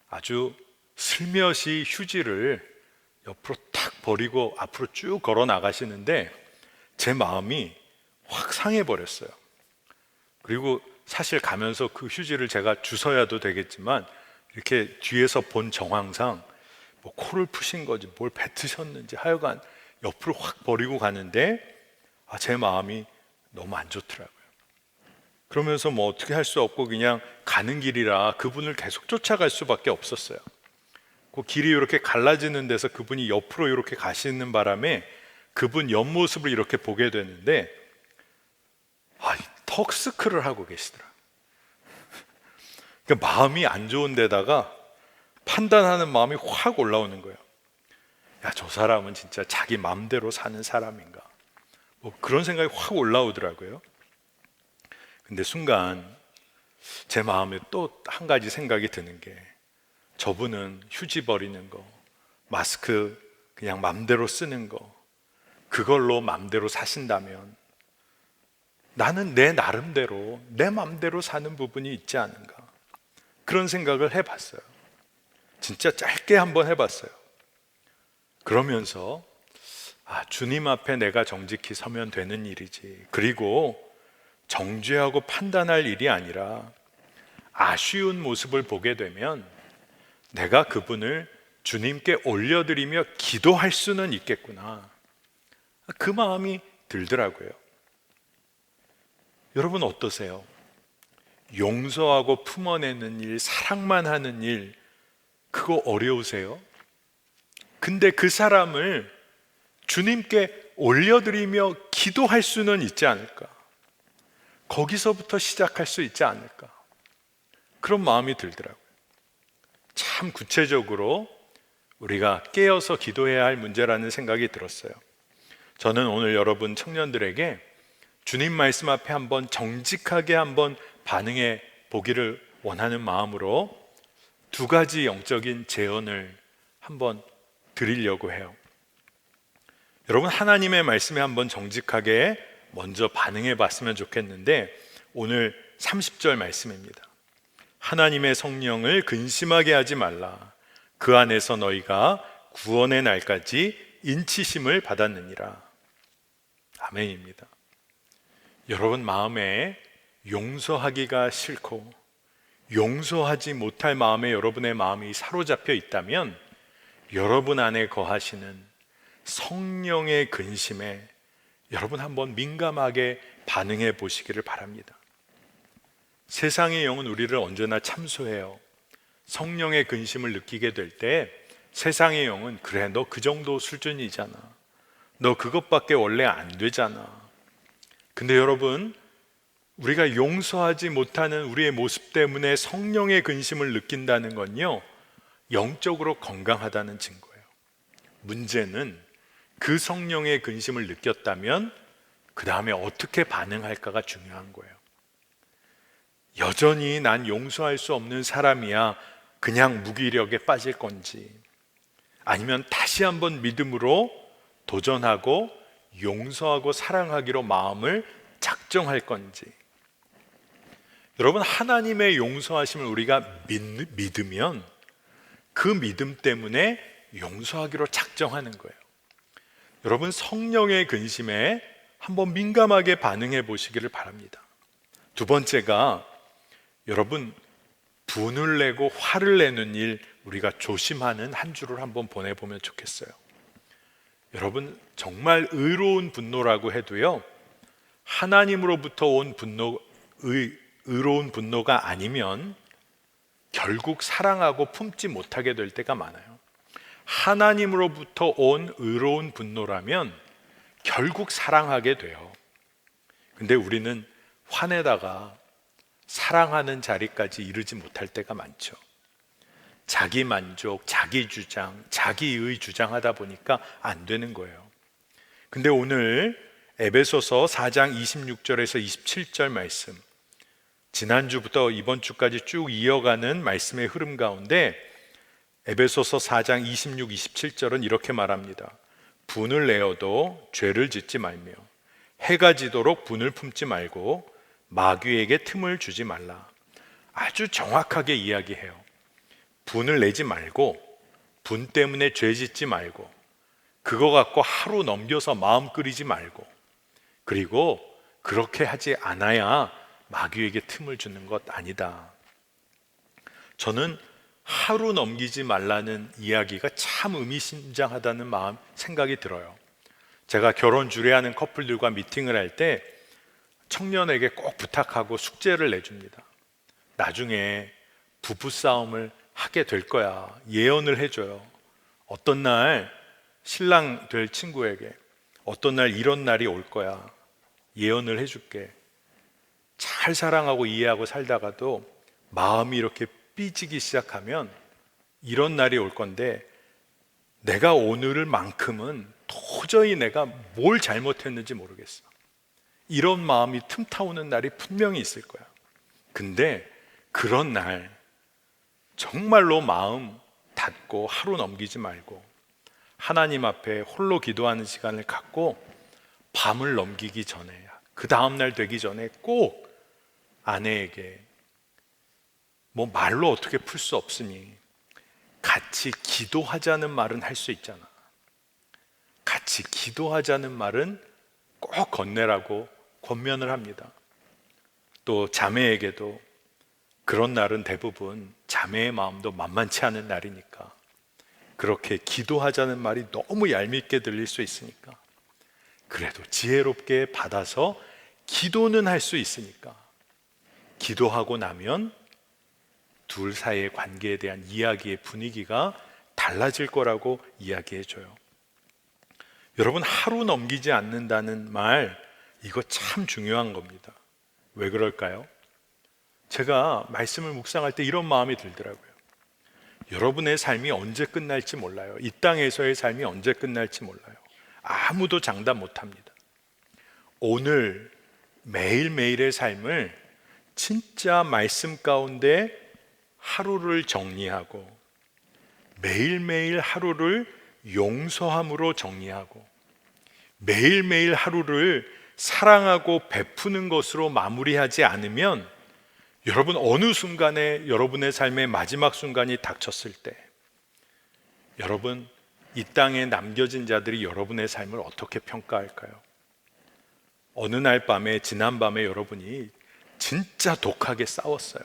아주 슬며시 휴지를 옆으로 탁 버리고 앞으로 쭉 걸어 나가시는데 제 마음이 확 상해버렸어요. 그리고 사실 가면서 그 휴지를 제가 주워야도 되겠지만 이렇게 뒤에서 본 정황상 코를 푸신 거지 뭘 뱉으셨는지 하여간 옆으로 확 버리고 가는데 제 마음이 너무 안 좋더라고요. 그러면서 어떻게 할 수 없고 그냥 가는 길이라 그분을 계속 쫓아갈 수밖에 없었어요. 그 길이 이렇게 갈라지는 데서 그분이 옆으로 이렇게 가시는 바람에 그분 옆모습을 이렇게 보게 되는데 턱스크를 하고 계시더라고요. 그러니까 마음이 안 좋은 데다가 판단하는 마음이 확 올라오는 거예요. 저 사람은 진짜 자기 마음대로 사는 사람인가, 그런 생각이 확 올라오더라고요. 근데 순간 제 마음에 또 한 가지 생각이 드는 게 저분은 휴지 버리는 거, 마스크 그냥 맘대로 쓰는 거, 그걸로 맘대로 사신다면 나는 내 나름대로 내 맘대로 사는 부분이 있지 않은가, 그런 생각을 해봤어요. 진짜 짧게 한번 해봤어요. 그러면서 주님 앞에 내가 정직히 서면 되는 일이지, 그리고 정죄하고 판단할 일이 아니라 아쉬운 모습을 보게 되면 내가 그분을 주님께 올려드리며 기도할 수는 있겠구나, 그 마음이 들더라고요. 여러분 어떠세요? 용서하고 품어내는 일, 사랑만 하는 일, 그거 어려우세요? 근데 그 사람을 주님께 올려드리며 기도할 수는 있지 않을까? 거기서부터 시작할 수 있지 않을까? 그런 마음이 들더라고요. 참 구체적으로 우리가 깨어서 기도해야 할 문제라는 생각이 들었어요. 저는 오늘 여러분 청년들에게 주님 말씀 앞에 한번 정직하게 한번 반응해 보기를 원하는 마음으로 두 가지 영적인 제언을 한번 드리려고 해요. 여러분, 하나님의 말씀에 한번 정직하게 먼저 반응해 봤으면 좋겠는데, 오늘 30절 말씀입니다. 하나님의 성령을 근심하게 하지 말라. 그 안에서 너희가 구원의 날까지 인치심을 받았느니라. 아멘입니다. 여러분 마음에 용서하기가 싫고 용서하지 못할 마음에 여러분의 마음이 사로잡혀 있다면 여러분 안에 거하시는 성령의 근심에 여러분 한번 민감하게 반응해 보시기를 바랍니다. 세상의 영은 우리를 언제나 참소해요. 성령의 근심을 느끼게 될 때 세상의 영은 그래, 너 그 정도 수준이잖아, 너 그것밖에 원래 안 되잖아. 근데 여러분, 우리가 용서하지 못하는 우리의 모습 때문에 성령의 근심을 느낀다는 건요, 영적으로 건강하다는 증거예요. 문제는 그 성령의 근심을 느꼈다면 그 다음에 어떻게 반응할까가 중요한 거예요. 여전히 난 용서할 수 없는 사람이야, 그냥 무기력에 빠질 건지, 아니면 다시 한번 믿음으로 도전하고 용서하고 사랑하기로 마음을 작정할 건지. 여러분, 하나님의 용서하심을 우리가 믿으면 그 믿음 때문에 용서하기로 작정하는 거예요. 여러분, 성령의 근심에 한번 민감하게 반응해 보시기를 바랍니다. 두 번째가, 여러분 분을 내고 화를 내는 일, 우리가 조심하는 한 주를 한번 보내보면 좋겠어요. 여러분, 정말 의로운 분노라고 해도요, 하나님으로부터 온 의로운 분노가 아니면 결국 사랑하고 품지 못하게 될 때가 많아요. 하나님으로부터 온 의로운 분노라면 결국 사랑하게 돼요. 근데 우리는 화내다가 사랑하는 자리까지 이르지 못할 때가 많죠. 자기 만족, 자기 주장, 자기의 주장하다 보니까 안 되는 거예요. 근데 오늘 에베소서 4장 26절에서 27절 말씀, 지난주부터 이번 주까지 쭉 이어가는 말씀의 흐름 가운데 에베소서 4장 26, 27절은 이렇게 말합니다. 분을 내어도 죄를 짓지 말며 해가 지도록 분을 품지 말고 마귀에게 틈을 주지 말라. 아주 정확하게 이야기해요. 분을 내지 말고, 분 때문에 죄 짓지 말고, 그거 갖고 하루 넘겨서 마음 끓이지 말고, 그리고 그렇게 하지 않아야 마귀에게 틈을 주는 것 아니다. 저는 하루 넘기지 말라는 이야기가 참 의미심장하다는 생각이 들어요. 제가 결혼 주례하는 커플들과 미팅을 할 때 청년에게 꼭 부탁하고 숙제를 내줍니다. 나중에 부부싸움을 하게 될 거야, 예언을 해줘요. 어떤 날 신랑 될 친구에게 어떤 날 이런 날이 올 거야, 예언을 해줄게. 잘 사랑하고 이해하고 살다가도 마음이 이렇게 삐지기 시작하면 이런 날이 올 건데, 내가 오늘만큼은 도저히 내가 뭘 잘못했는지 모르겠어, 이런 마음이 틈타오는 날이 분명히 있을 거야. 근데 그런 날 정말로 마음 닫고 하루 넘기지 말고 하나님 앞에 홀로 기도하는 시간을 갖고 밤을 넘기기 전에, 그 다음날 되기 전에 꼭 아내에게 뭐 말로 어떻게 풀 수 없으니 같이 기도하자는 말은 할 수 있잖아. 같이 기도하자는 말은 꼭 건네라고 권면을 합니다. 또 자매에게도 그런 날은 대부분 자매의 마음도 만만치 않은 날이니까 그렇게 기도하자는 말이 너무 얄밉게 들릴 수 있으니까 그래도 지혜롭게 받아서 기도는 할 수 있으니까 기도하고 나면 둘 사이의 관계에 대한 이야기의 분위기가 달라질 거라고 이야기해줘요. 여러분, 하루 넘기지 않는다는 말, 이거 참 중요한 겁니다. 왜 그럴까요? 제가 말씀을 묵상할 때 이런 마음이 들더라고요. 여러분의 삶이 언제 끝날지 몰라요. 이 땅에서의 삶이 언제 끝날지 몰라요. 아무도 장담 못합니다. 오늘 매일매일의 삶을 진짜 말씀 가운데 하루를 정리하고 매일매일 하루를 용서함으로 정리하고 매일매일 하루를 사랑하고 베푸는 것으로 마무리하지 않으면 여러분, 어느 순간에 여러분의 삶의 마지막 순간이 닥쳤을 때 여러분, 이 땅에 남겨진 자들이 여러분의 삶을 어떻게 평가할까요? 어느 날 밤에, 지난 밤에 여러분이 진짜 독하게 싸웠어요.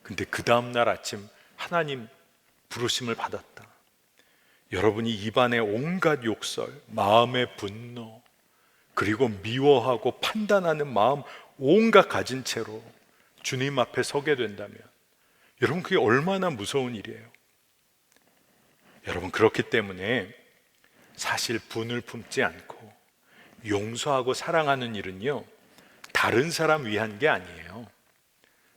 근데 그 다음날 아침 하나님 부르심을 받았다. 여러분이 입안에 온갖 욕설, 마음의 분노, 그리고 미워하고 판단하는 마음 온갖 가진 채로 주님 앞에 서게 된다면 여러분, 그게 얼마나 무서운 일이에요. 여러분, 그렇기 때문에 사실 분을 품지 않고 용서하고 사랑하는 일은요, 다른 사람 위한 게 아니에요.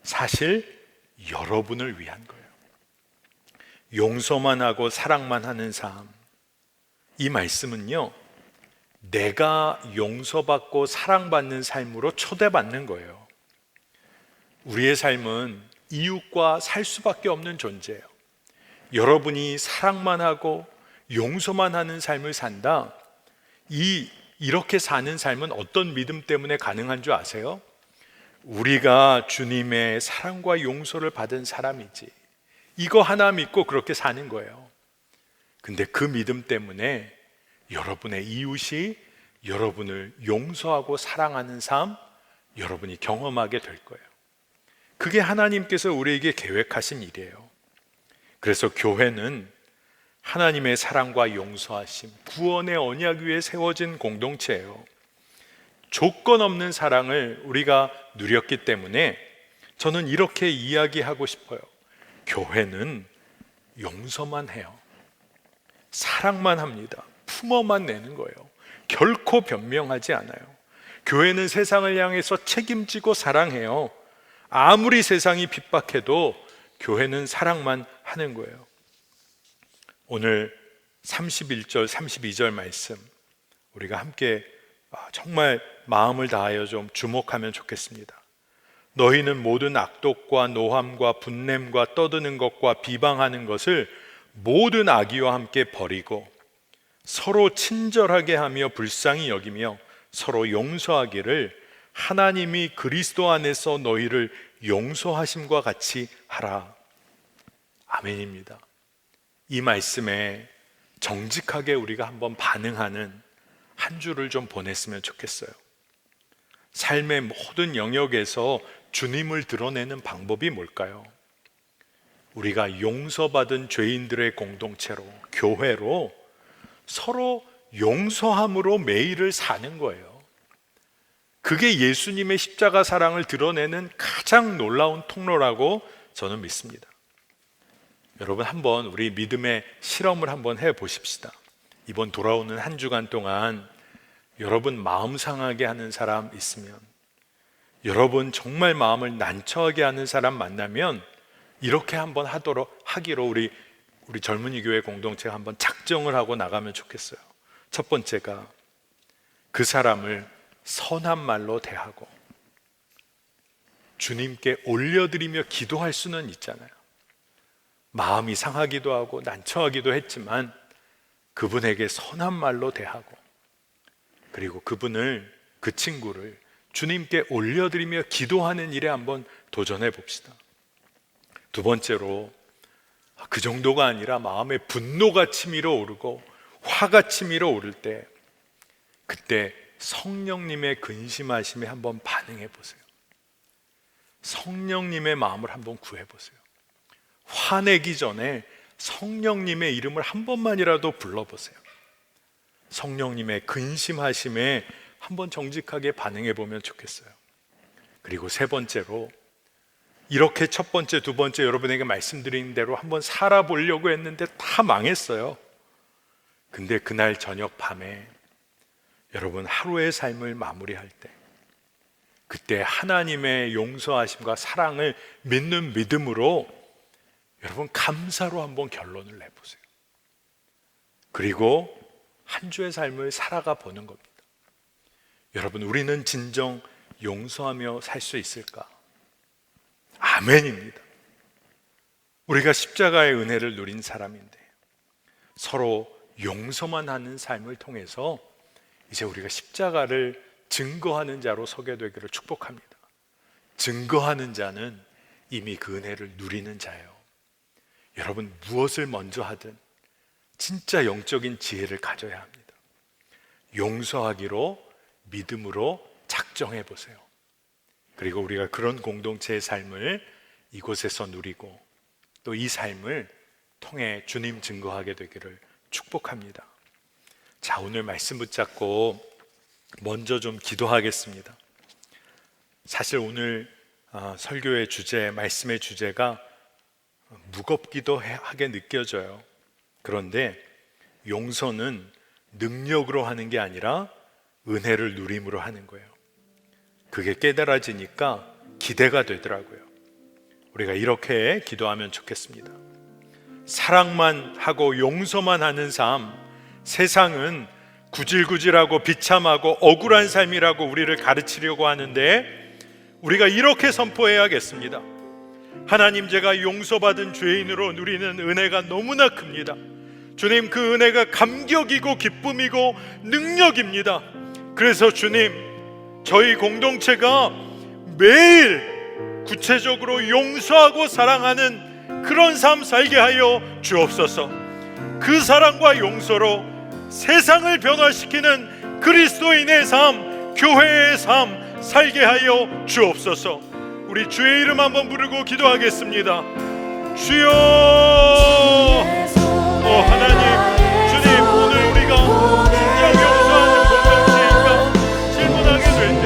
사실 여러분을 위한 거예요. 용서만 하고 사랑만 하는 삶, 이 말씀은요, 내가 용서받고 사랑받는 삶으로 초대받는 거예요. 우리의 삶은 이웃과 살 수밖에 없는 존재예요. 여러분이 사랑만 하고 용서만 하는 삶을 산다. 이렇게 사는 삶은 어떤 믿음 때문에 가능한 줄 아세요? 우리가 주님의 사랑과 용서를 받은 사람이지. 이거 하나 믿고 그렇게 사는 거예요. 근데 그 믿음 때문에 여러분의 이웃이 여러분을 용서하고 사랑하는 삶, 여러분이 경험하게 될 거예요. 그게 하나님께서 우리에게 계획하신 일이에요. 그래서 교회는 하나님의 사랑과 용서하심, 구원의 언약 위에 세워진 공동체예요. 조건 없는 사랑을 우리가 누렸기 때문에 저는 이렇게 이야기하고 싶어요. 교회는 용서만 해요. 사랑만 합니다. 품어만 내는 거예요. 결코 변명하지 않아요. 교회는 세상을 향해서 책임지고 사랑해요. 아무리 세상이 핍박해도 교회는 사랑만 하는 거예요. 오늘 31절, 32절 말씀 우리가 함께 정말 마음을 다하여 좀 주목하면 좋겠습니다. 너희는 모든 악독과 노함과 분냄과 떠드는 것과 비방하는 것을 모든 악의와 함께 버리고 서로 친절하게 하며 불쌍히 여기며 서로 용서하기를 하나님이 그리스도 안에서 너희를 용서하심과 같이 하라. 아멘입니다. 이 말씀에 정직하게 우리가 한번 반응하는 한 주를 좀 보냈으면 좋겠어요. 삶의 모든 영역에서 주님을 드러내는 방법이 뭘까요? 우리가 용서받은 죄인들의 공동체로, 교회로 서로 용서함으로 매일을 사는 거예요. 그게 예수님의 십자가 사랑을 드러내는 가장 놀라운 통로라고 저는 믿습니다. 여러분, 한번 우리 믿음의 실험을 한번 해보십시다. 이번 돌아오는 한 주간 동안 여러분 마음 상하게 하는 사람 있으면, 여러분 정말 마음을 난처하게 하는 사람 만나면 이렇게 한번 하기로 우리 젊은이 교회 공동체가 한번 작정을 하고 나가면 좋겠어요. 첫 번째가 그 사람을 선한 말로 대하고 주님께 올려드리며 기도할 수는 있잖아요. 마음이 상하기도 하고 난처하기도 했지만 그분에게 선한 말로 대하고, 그리고 그 친구를 주님께 올려드리며 기도하는 일에 한번 도전해 봅시다. 두 번째로, 그 정도가 아니라 마음에 분노가 치밀어 오르고 화가 치밀어 오를 때, 그때 성령님의 근심하심에 한번 반응해 보세요. 성령님의 마음을 한번 구해 보세요. 화내기 전에 성령님의 이름을 한 번만이라도 불러보세요. 성령님의 근심하심에 한번 정직하게 반응해 보면 좋겠어요. 그리고 세 번째로, 이렇게 첫 번째, 두 번째 여러분에게 말씀드린 대로 한번 살아보려고 했는데 다 망했어요. 근데 그날 저녁 밤에 여러분 하루의 삶을 마무리할 때, 그때 하나님의 용서하심과 사랑을 믿는 믿음으로 여러분 감사로 한번 결론을 내보세요. 그리고 한 주의 삶을 살아가 보는 겁니다. 여러분, 우리는 진정 용서하며 살 수 있을까? 아멘입니다. 우리가 십자가의 은혜를 누린 사람인데 서로 용서만 하는 삶을 통해서 이제 우리가 십자가를 증거하는 자로 서게 되기를 축복합니다. 증거하는 자는 이미 그 은혜를 누리는 자예요. 여러분, 무엇을 먼저 하든 진짜 영적인 지혜를 가져야 합니다. 용서하기로 믿음으로 작정해 보세요. 그리고 우리가 그런 공동체의 삶을 이곳에서 누리고 또 이 삶을 통해 주님 증거하게 되기를 축복합니다. 자, 오늘 말씀 붙잡고 먼저 좀 기도하겠습니다. 사실 오늘 설교의 주제, 말씀의 주제가 무겁기도 하게 느껴져요. 그런데 용서는 능력으로 하는 게 아니라 은혜를 누림으로 하는 거예요. 그게 깨달아지니까 기대가 되더라고요. 우리가 이렇게 기도하면 좋겠습니다. 사랑만 하고 용서만 하는 삶, 세상은 구질구질하고 비참하고 억울한 삶이라고 우리를 가르치려고 하는데 우리가 이렇게 선포해야겠습니다. 하나님, 제가 용서받은 죄인으로 누리는 은혜가 너무나 큽니다. 주님, 그 은혜가 감격이고 기쁨이고 능력입니다. 그래서 주님, 저희 공동체가 매일 구체적으로 용서하고 사랑하는 그런 삶 살게 하여 주옵소서. 그 사랑과 용서로 세상을 변화시키는 그리스도인의 삶, 교회의 삶 살게 하여 주옵소서. 우리 주의 이름 한번 부르고 기도하겠습니다. 주여, 하나님, 주님, 오늘 우리가 진정 용서하는 공동체인가 질문하게 될 때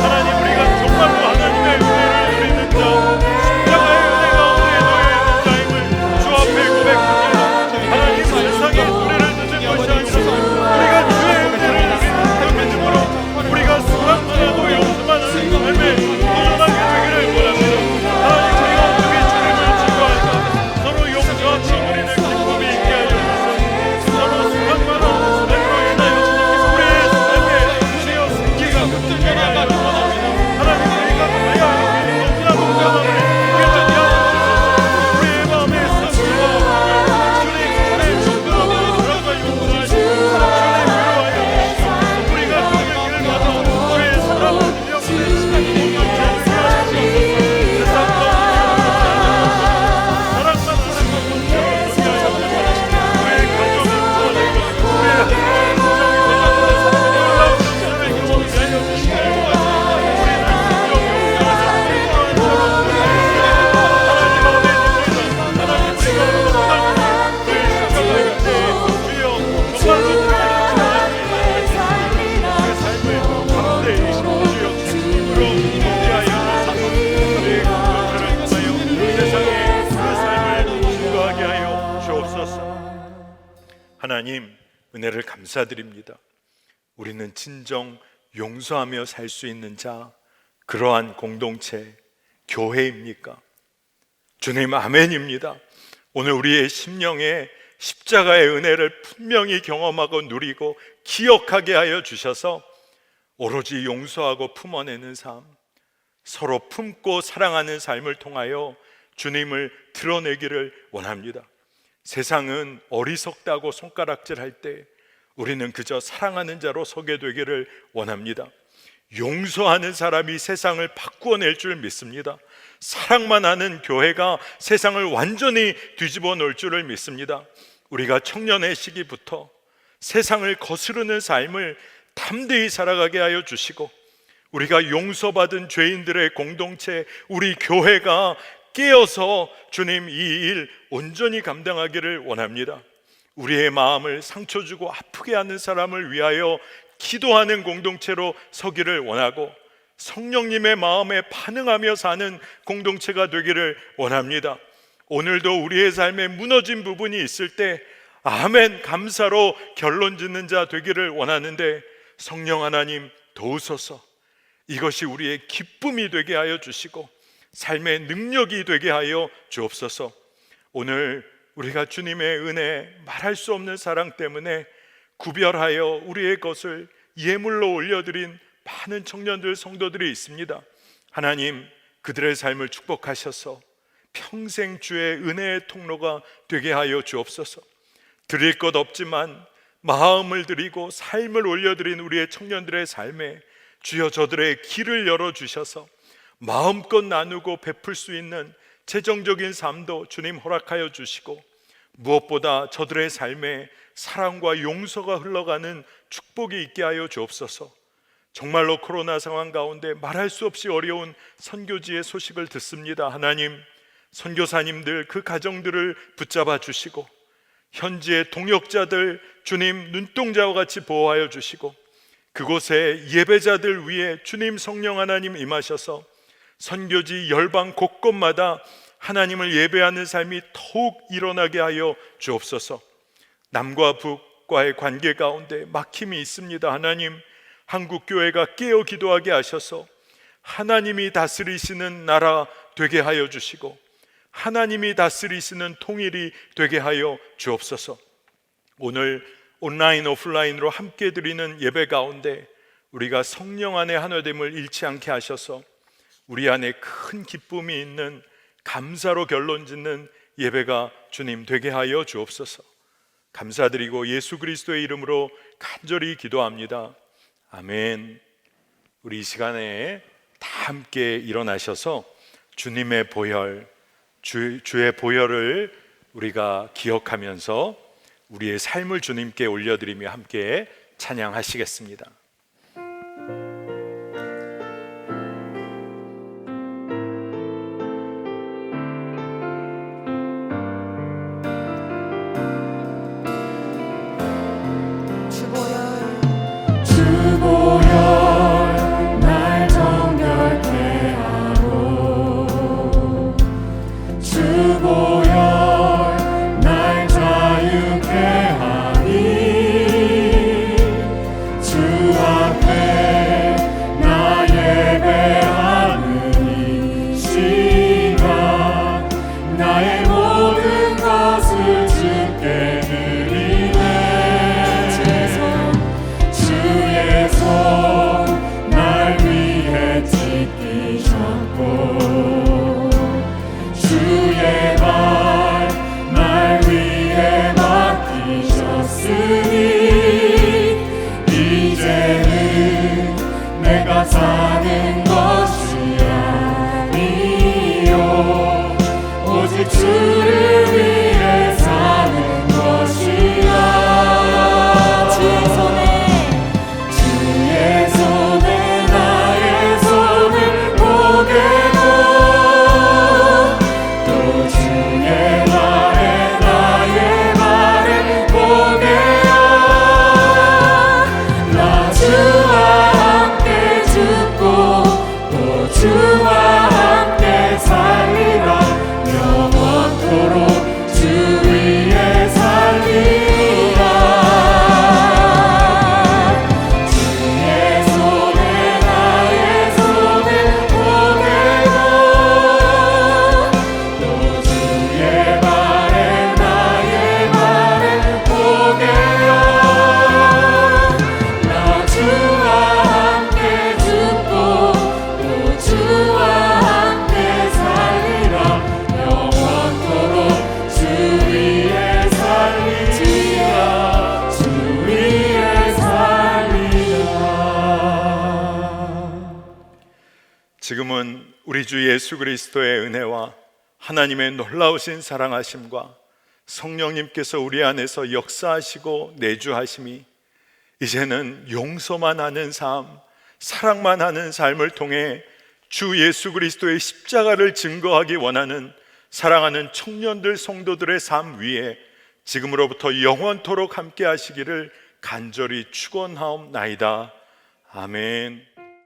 하나님, 우리가 정말로 하나님의 은혜를 누리는 자, 십자가의 은혜 가운데 놓여 있는 자임을 주 앞에 고백합니다. 하나님, 세상의 은혜를 듣는 것이 아니라 우리가 주의 은혜를 누리는 그 믿음으로 우리가 사랑만 하고 용서만 하는 삶에 도전하게 되기를 원합니다. 하나님, 우리가 어떻게 주님을 증거할까? 서로 용서하며 누리는 기쁨이 있게 하여 주소서. 서로 사랑만 하는 삶으로 인하여 우리의 삶에 주여 생기가 급증하게 하여 원합니다. 하나님, 우리가 우리가 너무나 공감하는 회전이 하여 주소서. 우리의 마음에 상처와 아픔을 주님 정도로 사랑과 용서하시고 주님 위로하여 주시고 우리가 주님의 길을 가서 주의 사랑을 누려보는 시간이 공동체를 위하여 주옵소서. 세상 사랑만 하는 공동체를 위하여 주옵소서. 우리의 가정을 구원하고 우리의 하나님의 구정이 되자는 놀라운 역사의 경험이 되어 주시기를 원합니다. 우리는 진정 용서하자. 하나님 아버지, 하나님 우리가 너무나 주의 십자가의 은혜 주여 정말로 우리의 삶을 가운데 주여 주님으로 공개하여 주소서. 우리의 공동체를 통하여 세상에 그 삶을 증거하게 하여 주옵소서. 하나님, 은혜를 감사드립니다. 우리는 진정 용서하며 살 수 있는 자, 그러한 공동체, 교회입니까? 주님, 아멘입니다. 오늘 우리의 심령에 십자가의 은혜를 분명히 경험하고 누리고 기억하게 하여 주셔서 오로지 용서하고 품어내는 삶, 서로 품고 사랑하는 삶을 통하여 주님을 드러내기를 원합니다. 세상은 어리석다고 손가락질할 때 우리는 그저 사랑하는 자로 서게 되기를 원합니다. 용서하는 사람이 세상을 바꾸어낼 줄 믿습니다. 사랑만 하는 교회가 세상을 완전히 뒤집어 놓을 줄을 믿습니다. 우리가 청년의 시기부터 세상을 거스르는 삶을 담대히 살아가게 하여 주시고, 우리가 용서받은 죄인들의 공동체, 우리 교회가 깨어서 주님 이 일 온전히 감당하기를 원합니다. 우리의 마음을 상처 주고 아프게 하는 사람을 위하여 기도하는 공동체로 서기를 원하고, 성령님의 마음에 반응하며 사는 공동체가 되기를 원합니다. 오늘도 우리의 삶에 무너진 부분이 있을 때 아멘 감사로 결론 짓는 자 되기를 원하는데, 성령 하나님 도우소서. 이것이 우리의 기쁨이 되게 하여 주시고 삶의 능력이 되게 하여 주옵소서. 오늘 우리가 주님의 은혜, 말할 수 없는 사랑 때문에 구별하여 우리의 것을 예물로 올려드린 많은 청년들, 성도들이 있습니다. 하나님, 그들의 삶을 축복하셔서 평생 주의 은혜의 통로가 되게 하여 주옵소서. 드릴 것 없지만 마음을 드리고 삶을 올려드린 우리의 청년들의 삶에 주여 저들의 길을 열어주셔서 마음껏 나누고 베풀 수 있는 재정적인 삶도 주님 허락하여 주시고, 무엇보다 저들의 삶에 사랑과 용서가 흘러가는 축복이 있게 하여 주옵소서. 정말로 코로나 상황 가운데 말할 수 없이 어려운 선교지의 소식을 듣습니다. 하나님, 선교사님들 그 가정들을 붙잡아 주시고, 현지의 동역자들 주님 눈동자와 같이 보호하여 주시고, 그곳에 예배자들 위에 주님 성령 하나님 임하셔서 선교지 열방 곳곳마다 하나님을 예배하는 삶이 더욱 일어나게 하여 주옵소서. 남과 북과의 관계 가운데 막힘이 있습니다. 하나님, 한국교회가 깨어 기도하게 하셔서 하나님이 다스리시는 나라 되게 하여 주시고, 하나님이 다스리시는 통일이 되게 하여 주옵소서. 오늘 온라인 오프라인으로 함께 드리는 예배 가운데 우리가 성령 안에 하나됨을 잃지 않게 하셔서 우리 안에 큰 기쁨이 있는, 감사로 결론 짓는 예배가 주님 되게 하여 주옵소서. 감사드리고 예수 그리스도의 이름으로 간절히 기도합니다. 아멘. 우리 이 시간에 다 함께 일어나셔서 주님의 보혈, 주의 보혈을 우리가 기억하면서 우리의 삶을 주님께 올려드리며 함께 찬양하시겠습니다. 사는 것이 아니요 오직 주를 우리 주 예수 그리스도의 은혜와 하나님의 놀라우신 사랑하심과 성령님께서 우리 안에서 역사하시고 내주하심이 이제는 용서만 하는 삶, 사랑만 하는 삶을 통해 주 예수 그리스도의 십자가를 증거하기 원하는 사랑하는 청년들 성도들의 삶 위에 지금으로부터 영원토록 함께 하시기를 간절히 축원하옵나이다. 아멘.